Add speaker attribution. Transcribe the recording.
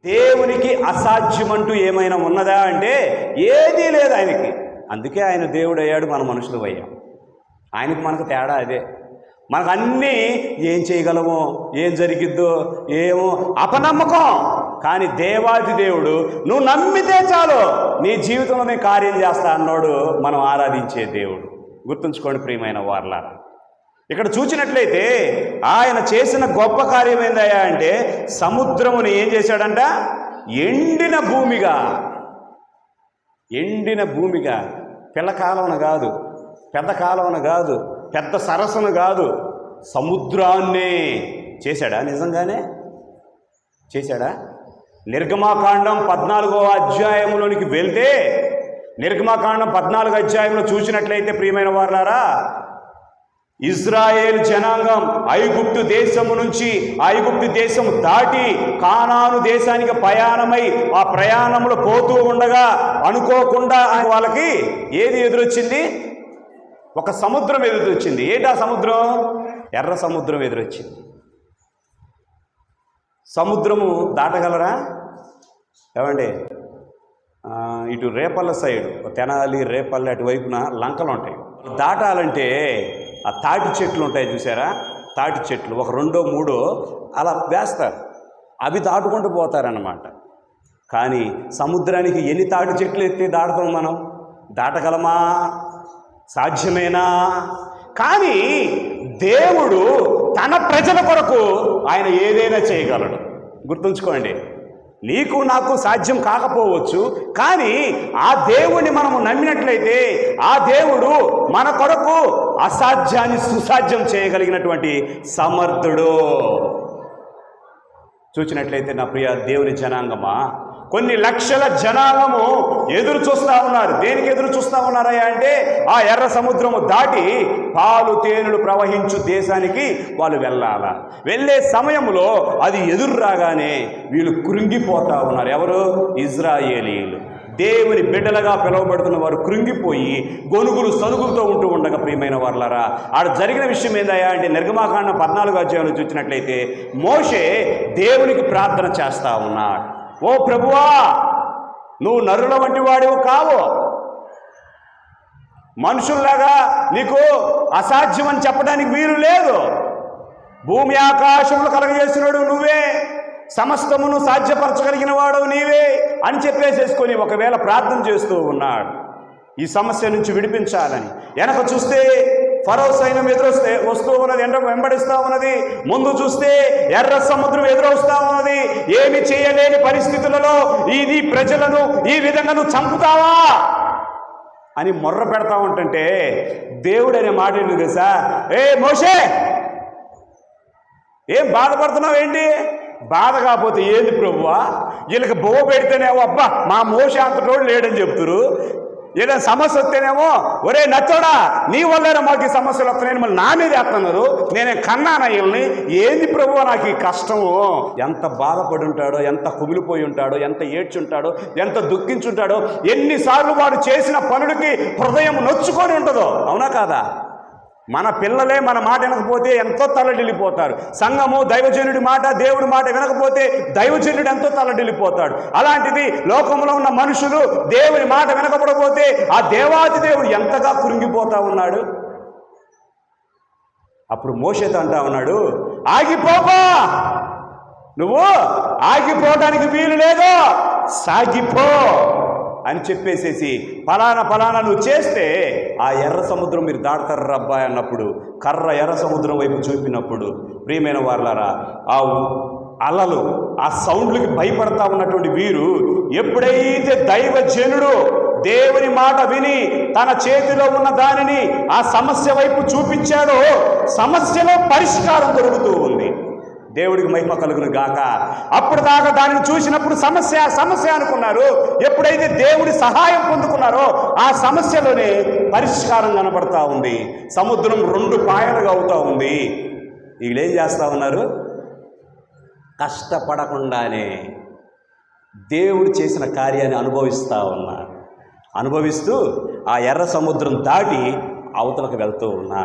Speaker 1: దేవునికి అసాధ్యమంటూ ఏమైనా ఉన్నదా అంటే ఏదీ లేదు ఆయనకి. అందుకే ఆయన దేవుడు అయ్యాడు, మన మనుషులు అయ్యాం. ఆయనకు మనకు తేడా అదే. మనకు అన్నీ ఏం చేయగలమో, ఏం జరిగిద్దో ఏమో అపనమ్మకం. కానీ దేవాది దేవుడు నువ్వు నమ్మితే చాలు నీ జీవితంలో నేను కార్యం చేస్తా అన్నాడు మనం ఆరాధించే దేవుడు. గుర్తుంచుకోండి ప్రియమైన వారలారా. ఇక్కడ చూసినట్లయితే ఆయన చేసిన గొప్ప కార్యం ఏందయ్యా అంటే సముద్రముని ఏం చేశాడంట? ఎండిన భూమిగా పిల్ల కాలవన కాదు, పెద్ద కాలవన కాదు, పెద్ద సరస్సును కాదు, సముద్రాన్నే చేశాడా? నిజంగానే చేశాడా? నిర్గమాకాండం 14వ అధ్యాయంలోనికి వెళ్తే, నిర్గమాకాండం 14వ అధ్యాయంలో చూసినట్లయితే ప్రియమైన వారలారా, ఇజ్రాయేల్ జనాంగం ఐగుప్తు దేశము నుంచి ఐగుప్తు దేశం దాటి కానాను దేశానికి ప్రయాణమై ఆ ప్రయాణంలో పోతూ ఉండగా అనుకోకుండా వాళ్ళకి ఏది ఎదురొచ్చింది? ఒక సముద్రం ఎదురొచ్చింది. ఏంటి ఆ సముద్రం? ఎర్ర సముద్రం ఎదురొచ్చింది. సముద్రము దాటగలరా? ఏమండి, ఇటు రేపల్ల సైడ్ తెనాలి రేపల్లి అటువైపున లంకలు ఉంటాయి. దాటాలంటే ఆ తాటి చెట్లు ఉంటాయి చూసారా? తాటి చెట్లు ఒక 2, 3 అలా వేస్తారు, అవి దాటుకుంటూ పోతారన్నమాట. కానీ సముద్రానికి ఎన్ని తాటి చెట్లు ఎత్తి దాటుతాం మనం? దాటగలమా? సాధ్యమేనా? కానీ దేవుడు తన ప్రజల కొరకు ఆయన ఏదైనా చేయగలడు. గుర్తుంచుకోండి, నీకు నాకు సాధ్యం కాకపోవచ్చు, కానీ ఆ దేవుణ్ణి మనము నమ్మినట్లయితే ఆ దేవుడు మన కొరకు అసాధ్యాన్ని సుసాధ్యం చేయగలిగినటువంటి సమర్థుడు. చూసినట్లయితే నా ప్రియ దేవుని జనాంగమా, కొన్ని లక్షల జనాంగము ఎదురు చూస్తూ ఉన్నారు. దేనికి ఎదురు చూస్తూ ఉన్నారయ్యా అంటే ఆ ఎర్ర సముద్రము దాటి పాలు తేనెలు ప్రవహించు దేశానికి వాళ్ళు వెళ్ళాలా. వెళ్ళే సమయంలో అది ఎదురు రాగానే వీళ్ళు కృంగిపోతూ ఉన్నారు. ఎవరు? ఇజ్రాయేలీయులు. దేవుని బిడ్డలుగా పిలువబడుతున్న వారు కృంగిపోయి గొనుగులు సనుగులతో ఉంటూ ఉండగా ప్రియమైన వారలారా, ఆడ జరిగిన విషయం ఏందయ్యా అంటే నిర్గమాకాండం 14వ అధ్యాయంలో చూసినట్లయితే మోషే దేవునికి ప్రార్థన చేస్తూ ఉన్నాడు. ఓ ప్రభువా, నువ్వు నరుల వంటి వాడివి కావు, మనుషుల్లాగా నీకు అసాధ్యం అని చెప్పడానికి వీలు లేదు. భూమి ఆకాశములు కలగజేసినాడు నువ్వే, సమస్తమును సాధ్యపరచగలిగిన వాడు నీవే అని చెప్పేసేసుకొని ఒకవేళ ప్రార్థన చేస్తూ ఉన్నాడు ఈ సమస్య నుంచి విడిపించాలని. వెనక చూస్తే ఫరో సైన్యం వస్తూ ఉన్నది, వెంబడిస్తూ ఉన్నది. ముందు చూస్తే ఎర్ర సముద్రం ఎదురొస్తూ ఉన్నది. ఏమి చేయలేని పరిస్థితులలో ఈ ప్రజలను ఈ విధంగా నువ్వు చంపుతావా అని మొర్ర పెడతా ఉంటుంటే దేవుడు అనే మాట ఏంటి తెలుసా? ఏ మోషే, ఏం బాధపడుతున్నావు ఏంటి? బాధ కాకపోతే ఏంది ప్రభువా? వీళ్ళకి బొవ్వ పెడితేనేమో అబ్బా మా మోషే అంతటోడు లేడని చెప్తురు, ఏదైనా సమస్య వస్తేనేమో ఒరే నచ్చోడా నీ వల్లేనా మాకు ఈ సమస్యలు వస్తున్నాయని మళ్ళీ నా మీద వేస్తున్నారు, నేనే కన్నానా వీళ్ళని? ఏంది ప్రభువా నాకు ఈ కష్టము? ఎంత బాధపడి ఉంటాడో, ఎంత కుమిలిపోయి ఉంటాడో, ఎంత ఏడ్చుంటాడో, ఎంత దుఃఖించుంటాడో, ఎన్నిసార్లు వాడు చేసిన పనులకి హృదయం నొచ్చుకొని ఉంటుందో. అవునా కాదా? మన పిల్లలే మన మాట వినకపోతే ఎంతో తల్లడిల్లిపోతారు. సంఘము దైవజనుడి మాట, దేవుడి మాట వినకపోతే దైవజనుడు ఎంతో తల్లడిల్లిపోతాడు. అలాంటిది లోకంలో ఉన్న మనుషులు దేవుని మాట వినకపోతే ఆ దేవాది దేవుడు ఎంతగా కృంగిపోతా ఉన్నాడు. అప్పుడు మోషేతో అంటా ఉన్నాడు, ఆగిపోపా, నువ్వు ఆగిపోవడానికి వీలు లేదు, సాగిపో అని చెప్పేసేసి ఫలానా నువ్వు చేస్తే ఆ ఎర్ర సముద్రం మీరు దాడతారు రబ్బాయి అన్నప్పుడు కర్ర ఎర్ర సముద్రం వైపు చూపినప్పుడు ప్రియమైన వారలారా, ఆ అలలు ఆ సౌండ్లకి భయపడతా ఉన్నటువంటి వీరు ఎప్పుడైతే దైవజనుడు దేవుని మాట విని తన చేతిలో ఉన్న దానిని ఆ సమస్య వైపు చూపించాడో సమస్యలో పరిష్కారం దొరుకుతూ ఉంది. దేవుడికి మహిమ కలుగును గాక. అప్పుడు దాకా దానిని చూసినప్పుడు సమస్య అనుకున్నారు. ఎప్పుడైతే దేవుడి సహాయం పొందుకున్నారో ఆ సమస్యలోనే పరిష్కారం కనబడతా ఉంది. సముద్రం 2 పాయలుగా అవుతూ ఉంది. వీళ్ళేం చేస్తూ ఉన్నారు? కష్టపడకుండానే దేవుడు చేసిన కార్యాన్ని అనుభవిస్తూ ఉన్నారు. అనుభవిస్తూ ఆ ఎర్ర సముద్రం దాటి అవతలకు వెళ్తూ ఉన్నారు.